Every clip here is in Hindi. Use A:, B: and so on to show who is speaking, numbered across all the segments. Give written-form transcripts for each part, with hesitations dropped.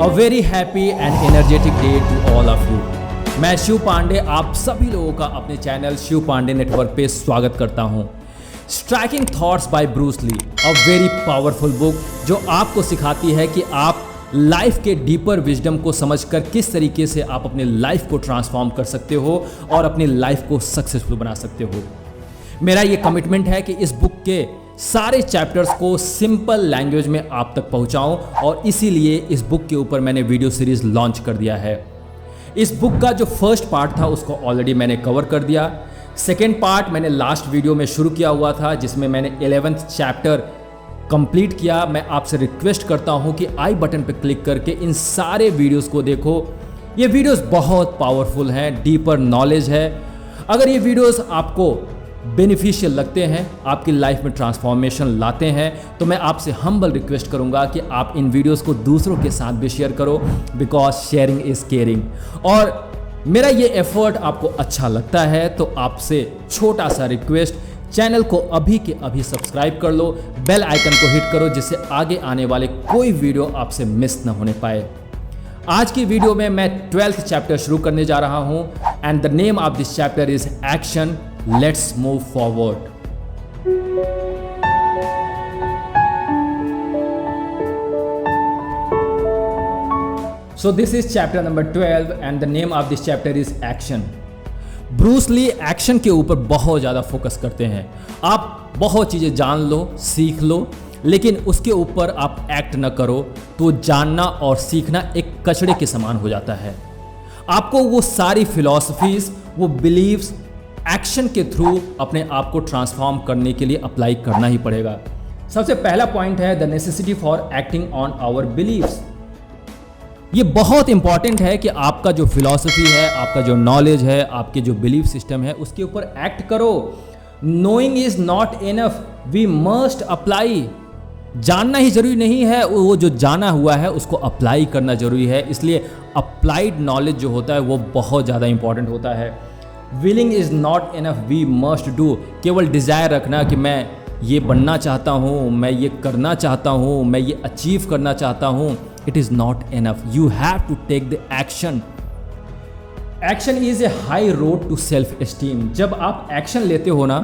A: A very happy and energetic day to all of you. मैं शिव पांडे आप सभी लोगों का अपने चैनल शिव पांडे नेटवर्क पे स्वागत करता हूं। Striking thoughts by Bruce Lee, a very powerful book जो आपको सिखाती है कि आप लाइफ के डीपर विजडम को समझकर किस तरीके से आप अपने लाइफ को ट्रांसफॉर्म कर सकते हो और अपनी लाइफ को सक्सेसफुल बना सकते हो। मेरा ये कमिटमेंट है कि इस बुक के सारे चैप्टर्स को सिंपल लैंग्वेज में आप तक पहुंचाऊं और इसीलिए इस बुक के ऊपर मैंने वीडियो सीरीज लॉन्च कर दिया है। इस बुक का जो फर्स्ट पार्ट था उसको ऑलरेडी मैंने कवर कर दिया। सेकेंड पार्ट मैंने लास्ट वीडियो में शुरू किया हुआ था जिसमें मैंने 11th चैप्टर कंप्लीट किया। मैं आपसे रिक्वेस्ट करता हूं कि आई बटन पर क्लिक करके इन सारे वीडियोस को देखो। ये वीडियोस बहुत पावरफुल हैं, डीपर नॉलेज है। अगर ये वीडियोस आपको बेनिफिशियल लगते हैं, आपकी लाइफ में ट्रांसफॉर्मेशन लाते हैं, तो मैं आपसे हम्बल रिक्वेस्ट करूंगा कि आप इन वीडियोस को दूसरों के साथ भी शेयर करो, बिकॉज शेयरिंग इज केयरिंग। और मेरा ये एफर्ट आपको अच्छा लगता है तो आपसे छोटा सा रिक्वेस्ट, चैनल को अभी के अभी सब्सक्राइब कर लो, बेल आइकन को हिट करो जिससे आगे आने वाले कोई वीडियो आपसे मिस न होने पाए। आज की वीडियो में मैं 12th चैप्टर शुरू करने जा रहा हूं and the name of this chapter is action. Let's move forward. So this is chapter number 12 and the name of this chapter is action. Bruce Lee action के ऊपर बहुत ज़्यादा फोकस करते हैं। आप बहुत चीज़ें जान लो, सीख लो, लेकिन उसके ऊपर आप एक्ट न करो तो जानना और सीखना एक कचड़े के समान हो जाता है। आपको वो सारी फिलॉसफीज, वो बिलीव्स एक्शन के थ्रू अपने आप को ट्रांसफॉर्म करने के लिए अप्लाई करना ही पड़ेगा। सबसे पहला पॉइंट है the necessity for acting on our beliefs. ये बहुत इंपॉर्टेंट है कि आपका जो फिलॉसफी है, आपका जो नॉलेज है, आपके जो बिलीफ सिस्टम है, उसके ऊपर एक्ट करो। Knowing is not enough, we must apply. जानना ही जरूरी नहीं है, वो जो जाना हुआ है उसको अप्लाई करना जरूरी है। इसलिए अप्लाइड नॉलेज जो होता है वो बहुत ज़्यादा इंपॉर्टेंट होता है। Willing is not enough, we must do. केवल डिज़ायर रखना कि मैं ये बनना चाहता हूँ, मैं ये करना चाहता हूँ, मैं ये अचीव करना चाहता हूँ, it is not enough. You have to take the action. Action is a high road to self esteem. जब आप एक्शन लेते हो ना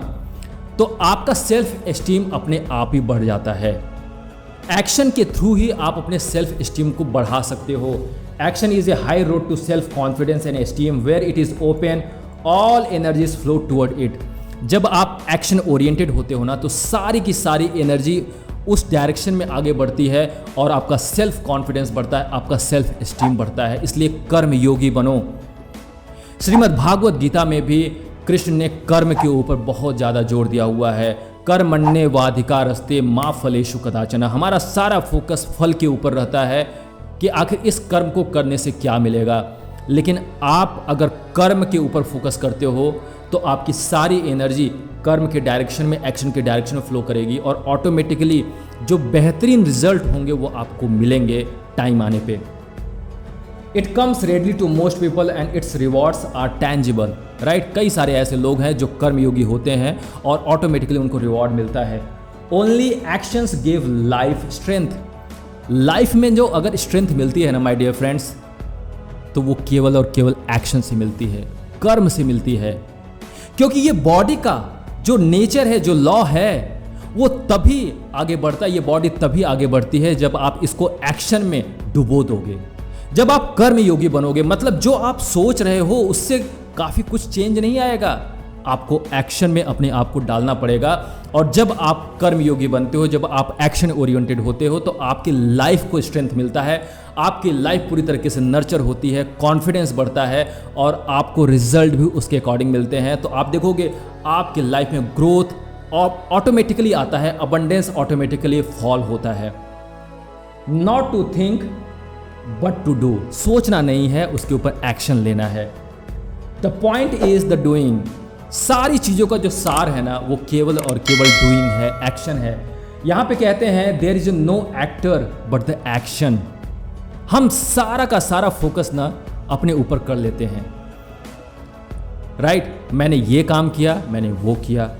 A: तो आपका सेल्फ एस्टीम अपने आप ही बढ़ जाता है। एक्शन के थ्रू ही आप अपने सेल्फ एस्टीम को बढ़ा सकते हो। Action is a high road to self confidence and esteem where it is open, all energies flow toward it. जब आप एक्शन ओरिएंटेड होते हो ना तो सारी की सारी एनर्जी उस डायरेक्शन में आगे बढ़ती है और आपका सेल्फ कॉन्फिडेंस बढ़ता है, आपका सेल्फ एस्टीम बढ़ता है। इसलिए कर्म योगी बनो। श्रीमद् भागवत गीता में भी कृष्ण ने कर्म के ऊपर बहुत ज़्यादा जोर दिया हुआ है। कर्मण्ये वाधिकारस्ते मा फलेषु कदाचन। हमारा सारा फोकस फल के ऊपर रहता है कि आखिर इस कर्म को करने से क्या मिलेगा। लेकिन आप अगर कर्म के ऊपर फोकस करते हो तो आपकी सारी एनर्जी कर्म के डायरेक्शन में, एक्शन के डायरेक्शन में फ्लो करेगी और ऑटोमेटिकली जो बेहतरीन रिजल्ट होंगे वो आपको मिलेंगे टाइम आने पे। It comes readily to most people and its rewards are tangible. Right, कई सारे ऐसे लोग हैं जो कर्मयोगी होते हैं और ऑटोमेटिकली उनको रिवॉर्ड मिलता है। Only actions give life strength. Life में जो अगर स्ट्रेंथ मिलती है ना माय डियर फ्रेंड्स, तो वो केवल और केवल एक्शन से मिलती है, कर्म से मिलती है। क्योंकि ये बॉडी का जो नेचर है, जो लॉ है, वो तभी आगे बढ़ता है, ये बॉडी तभी आगे बढ़ती है जब आप इसको एक्शन में डुबो दोगे, जब आप कर्म योगी बनोगे। मतलब जो आप सोच रहे हो उससे काफ़ी कुछ चेंज नहीं आएगा, आपको एक्शन में अपने आप को डालना पड़ेगा। और जब आप कर्म योगी बनते हो, जब आप एक्शन ओरिएंटेड होते हो तो आपकी लाइफ को स्ट्रेंथ मिलता है, आपकी लाइफ पूरी तरीके से नर्चर होती है, कॉन्फिडेंस बढ़ता है और आपको रिजल्ट भी उसके अकॉर्डिंग मिलते हैं। तो आप देखोगे आपकी लाइफ में ग्रोथ ऑटोमेटिकली आता है, अबंडेंस ऑटोमेटिकली फॉल होता है। Not to think but to do. सोचना नहीं है, उसके ऊपर एक्शन लेना है। The point is the doing. सारी चीज़ों का जो सार है ना वो केवल और केवल डूइंग है, एक्शन है। यहाँ पे कहते हैं there is no actor but the action. हम सारा का सारा फोकस ना अपने ऊपर कर लेते हैं। राइट, मैंने ये काम किया, मैंने वो किया।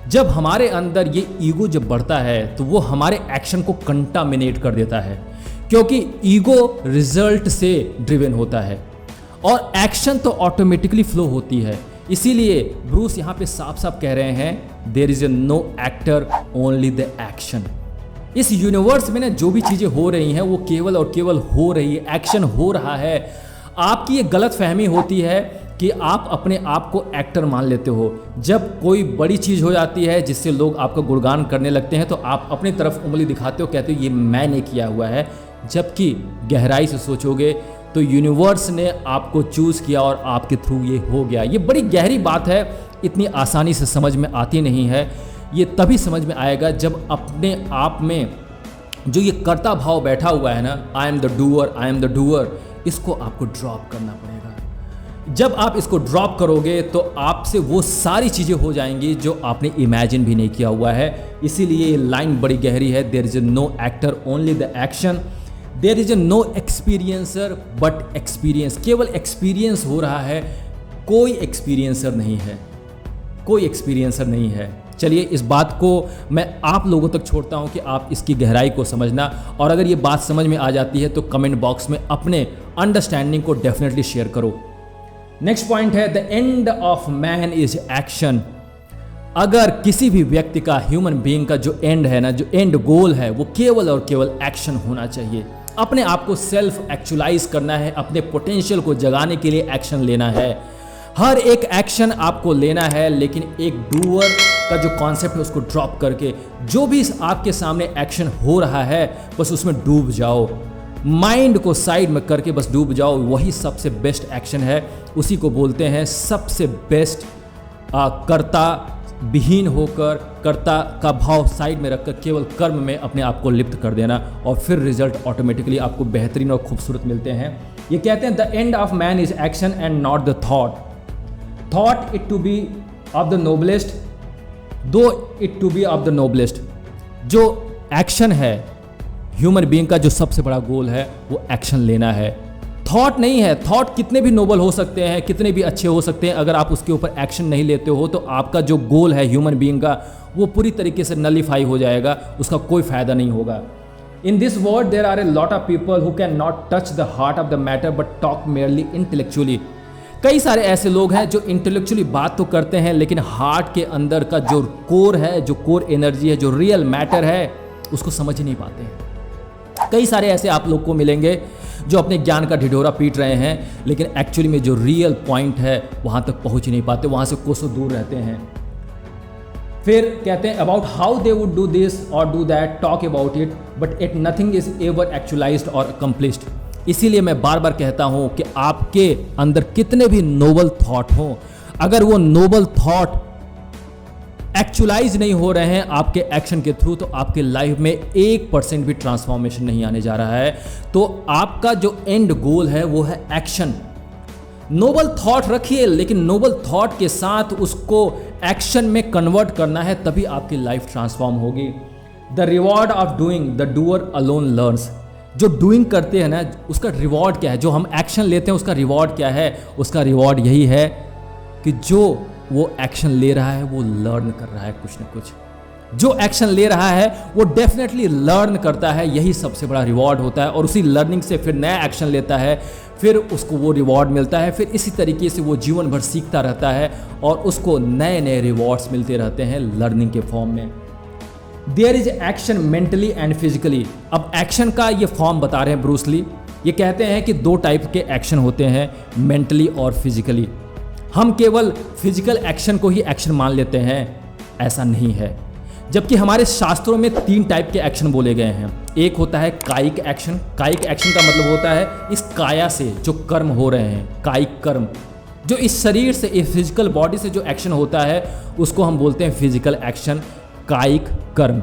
A: जब हमारे अंदर ये ईगो जब बढ़ता है तो वो हमारे एक्शन को कंटामिनेट कर देता है। क्योंकि ईगो रिजल्ट से ड्रिवन होता है और एक्शन तो ऑटोमेटिकली फ्लो होती है। इसीलिए ब्रूस यहाँ पे साफ साफ कह रहे हैं there is a no actor only the action. इस यूनिवर्स में ना जो भी चीज़ें हो रही हैं वो केवल और केवल हो रही है, एक्शन हो रहा है। आपकी ये गलत फहमी होती है कि आप अपने आप को एक्टर मान लेते हो। जब कोई बड़ी चीज़ हो जाती है जिससे लोग आपका गुणगान करने लगते हैं तो आप अपनी तरफ उंगली दिखाते हो, कहते हो ये मैंने किया हुआ है। जबकि गहराई से सोचोगे तो यूनिवर्स ने आपको चूज़ किया और आपके थ्रू ये हो गया। ये बड़ी गहरी बात है, इतनी आसानी से समझ में आती नहीं है। ये तभी समझ में आएगा जब अपने आप में जो ये कर्ता भाव बैठा हुआ है ना, I am the doer, I am the doer, इसको आपको ड्रॉप करना पड़ेगा। जब आप इसको ड्रॉप करोगे तो आपसे वो सारी चीज़ें हो जाएंगी जो आपने इमेजिन भी नहीं किया हुआ है। इसीलिए ये लाइन बड़ी गहरी है, there is no actor only the action, there is no experiencer but experience. केवल एक्सपीरियंस हो रहा है, कोई एक्सपीरियंसर नहीं है, कोई एक्सपीरियंसर नहीं है। चलिए इस बात को मैं आप लोगों तक छोड़ता हूं कि आप इसकी गहराई को समझना, और अगर ये बात समझ में आ जाती है तो कमेंट बॉक्स में अपने अंडरस्टैंडिंग को डेफिनेटली शेयर करो। नेक्स्ट पॉइंट है the end of man is action. अगर किसी भी व्यक्ति का, ह्यूमन बीइंग का जो एंड है ना, जो एंड गोल है, वो केवल और केवल एक्शन होना चाहिए। अपने आप को सेल्फ एक्चुअलाइज करना है, अपने पोटेंशियल को जगाने के लिए एक्शन लेना है। हर एक एक्शन आपको लेना है, लेकिन एक डूअर का जो कॉन्सेप्ट है उसको ड्रॉप करके जो भी आपके सामने एक्शन हो रहा है बस उसमें डूब जाओ, माइंड को साइड में करके बस डूब जाओ। वही सबसे बेस्ट एक्शन है, उसी को बोलते हैं सबसे बेस्ट कर्ता विहीन होकर, कर्ता का भाव साइड में रखकर केवल कर्म में अपने आप को लिप्त कर देना, और फिर रिजल्ट ऑटोमेटिकली आपको बेहतरीन और खूबसूरत मिलते हैं। ये कहते हैं the end of man is action and not the thought, thought it to be of the noblest though it to be of the noblest. जो एक्शन है ह्यूमन बीइंग का, जो सबसे बड़ा गोल है वो एक्शन लेना है, थॉट नहीं है। थॉट कितने भी नोबल हो सकते हैं, कितने भी अच्छे हो सकते हैं, अगर आप उसके ऊपर एक्शन नहीं लेते हो तो आपका जो गोल है ह्यूमन बीइंग का वो पूरी तरीके से नलीफाई हो जाएगा, उसका कोई फायदा नहीं होगा। In this world there are a lot of people who can not touch the heart of the matter but talk merely intellectually. कई सारे ऐसे लोग हैं जो इंटेलेक्चुअली बात तो करते हैं लेकिन हार्ट के अंदर का जो कोर है, जो कोर एनर्जी है, जो रियल मैटर है, उसको समझ ही नहीं पाते हैं। कई सारे ऐसे आप लोग को मिलेंगे जो अपने ज्ञान का ढिढोरा पीट रहे हैं लेकिन एक्चुअली में जो रियल पॉइंट है वहाँ तक पहुँच ही नहीं पाते, वहाँ से कोसों दूर रहते हैं। फिर कहते हैं about how they would do this और do that, talk about it but it nothing is ever actualised और अकम्प्लिश्ड। इसीलिए मैं बार बार कहता हूं कि आपके अंदर कितने भी नोबल थॉट हों, अगर वो नोबल थॉट एक्चुअलाइज नहीं हो रहे हैं आपके एक्शन के थ्रू, तो आपके लाइफ में 1% भी ट्रांसफॉर्मेशन नहीं आने जा रहा है। तो आपका जो एंड गोल है वो है एक्शन। नोबल थॉट रखिए लेकिन नोबल थॉट के साथ उसको एक्शन में कन्वर्ट करना है, तभी आपकी लाइफ ट्रांसफॉर्म होगी। The reward of doing the doer alone learns. जो डूइंग करते हैं ना, उसका रिवॉर्ड क्या है? जो हम एक्शन लेते हैं उसका रिवॉर्ड क्या है? उसका रिवॉर्ड यही है कि जो वो एक्शन ले रहा है वो लर्न कर रहा है कुछ ना कुछ। जो एक्शन ले रहा है वो डेफिनेटली लर्न करता है, यही सबसे बड़ा रिवॉर्ड होता है। और उसी लर्निंग से फिर नया एक्शन लेता है, फिर उसको वो रिवॉर्ड मिलता है, फिर इसी तरीके से वो जीवन भर सीखता रहता है और उसको नए नए रिवॉर्ड्स मिलते रहते हैं लर्निंग के फॉर्म में। There is action mentally and physically. अब एक्शन का ये फॉर्म बता रहे हैं ब्रूस ली। ये कहते हैं कि 2 टाइप के एक्शन होते हैं, मेंटली और फिजिकली। हम केवल फिजिकल एक्शन को ही एक्शन मान लेते हैं, ऐसा नहीं है। जबकि हमारे शास्त्रों में 3 टाइप के एक्शन बोले गए हैं। एक होता है कायिक एक्शन। कायिक एक्शन का मतलब होता है इस काया से जो कर्म हो रहे हैं, कायिक कर्म, जो इस शरीर से, इस फिजिकल बॉडी से जो एक्शन होता है उसको हम बोलते हैं फिजिकल एक्शन, कायिक कर्म।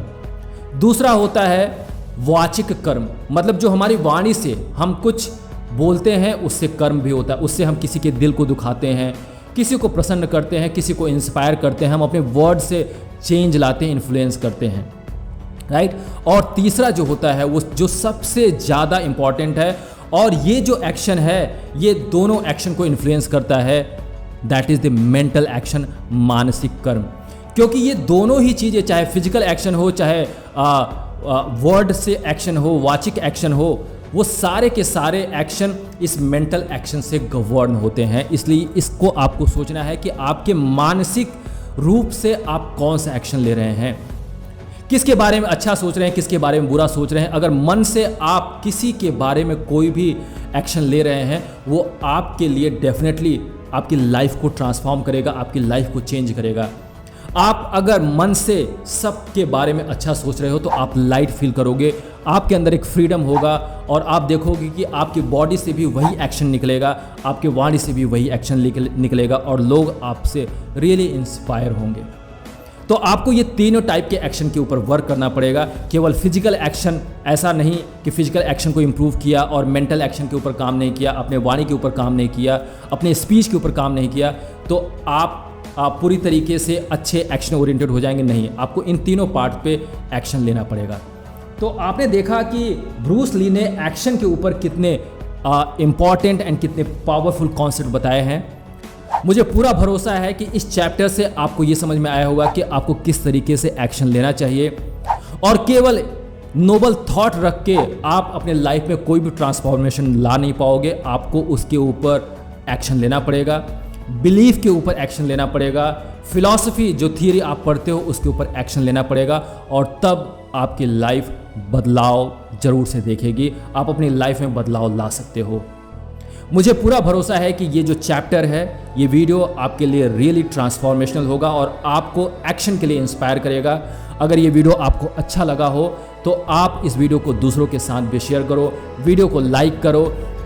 A: दूसरा होता है वाचिक कर्म, मतलब जो हमारी वाणी से हम कुछ बोलते हैं उससे कर्म भी होता है। उससे हम किसी के दिल को दुखाते हैं, किसी को प्रसन्न करते हैं, किसी को इंस्पायर करते हैं, हम अपने वर्ड से चेंज लाते हैं, इन्फ्लुएंस करते हैं, राइट। और तीसरा जो होता है वो जो सबसे ज़्यादा इम्पॉर्टेंट है, और ये जो एक्शन है ये दोनों एक्शन को इन्फ्लुएंस करता है, that is the mental action, मानसिक कर्म। क्योंकि ये दोनों ही चीज़ें, चाहे फिजिकल एक्शन हो, चाहे वर्ड से एक्शन हो, वाचिक एक्शन हो, वो सारे के सारे एक्शन इस मेंटल एक्शन से गवर्न होते हैं। इसलिए इसको आपको सोचना है कि आपके मानसिक रूप से आप कौन सा एक्शन ले रहे हैं, किसके बारे में अच्छा सोच रहे हैं, किसके बारे में बुरा सोच रहे हैं। अगर मन से आप किसी के बारे में कोई भी एक्शन ले रहे हैं, वो आपके लिए डेफिनेटली आपकी लाइफ को ट्रांसफॉर्म करेगा, आपकी लाइफ को चेंज करेगा। आप अगर मन से सबके बारे में अच्छा सोच रहे हो तो आप लाइट फील करोगे, आपके अंदर एक फ्रीडम होगा और आप देखोगे कि आपकी बॉडी से भी वही एक्शन निकलेगा, आपके वाणी से भी वही एक्शन निकलेगा और लोग आपसे रियली इंस्पायर होंगे। तो आपको ये तीनों टाइप के एक्शन के ऊपर वर्क करना पड़ेगा। केवल फिजिकल एक्शन, ऐसा नहीं कि फिजिकल एक्शन को इम्प्रूव किया और मेंटल एक्शन के ऊपर काम नहीं किया, अपने वाणी के ऊपर काम नहीं किया, अपने स्पीच के ऊपर काम नहीं किया, तो आप पूरी तरीके से अच्छे एक्शन ओरिएंटेड हो जाएंगे। नहीं, आपको इन तीनों पार्ट पे एक्शन लेना पड़ेगा। तो आपने देखा कि ब्रूस ली ने एक्शन के ऊपर कितने इम्पॉर्टेंट एंड कितने पावरफुल कॉन्सेप्ट बताए हैं। मुझे पूरा भरोसा है कि इस चैप्टर से आपको ये समझ में आया होगा कि आपको किस तरीके से एक्शन लेना चाहिए, और केवल नोबल थॉट रख के आप अपने लाइफ में कोई भी ट्रांसफॉर्मेशन ला नहीं पाओगे। आपको उसके ऊपर एक्शन लेना पड़ेगा, बिलीफ के ऊपर एक्शन लेना पड़ेगा, फिलॉसफी जो थियरी आप पढ़ते हो उसके ऊपर एक्शन लेना पड़ेगा, और तब आपकी लाइफ बदलाव जरूर से देखेगी। आप अपनी लाइफ में बदलाव ला सकते हो। मुझे पूरा भरोसा है कि ये जो चैप्टर है, ये वीडियो आपके लिए रियली ट्रांसफॉर्मेशनल होगा और आपको एक्शन के लिए इंस्पायर करेगा। अगर ये वीडियो आपको अच्छा लगा हो तो आप इस वीडियो को दूसरों के साथ भी शेयर करो, वीडियो को लाइक करो,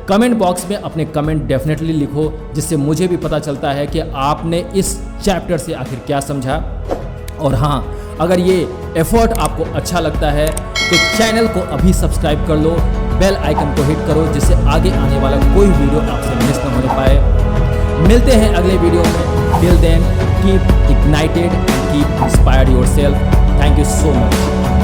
A: कमेंट बॉक्स में अपने कमेंट डेफिनेटली लिखो, जिससे मुझे भी पता चलता है कि आपने इस चैप्टर से आखिर क्या समझा। और हाँ, अगर ये एफर्ट आपको अच्छा लगता है तो चैनल को अभी सब्सक्राइब कर लो, बेल आइकन को हिट करो, जिससे आगे आने वाला कोई वीडियो आपसे मिस न होने पाए। मिलते हैं अगले वीडियो में। Till then keep ignited and keep inspired yourself. Thank you so much.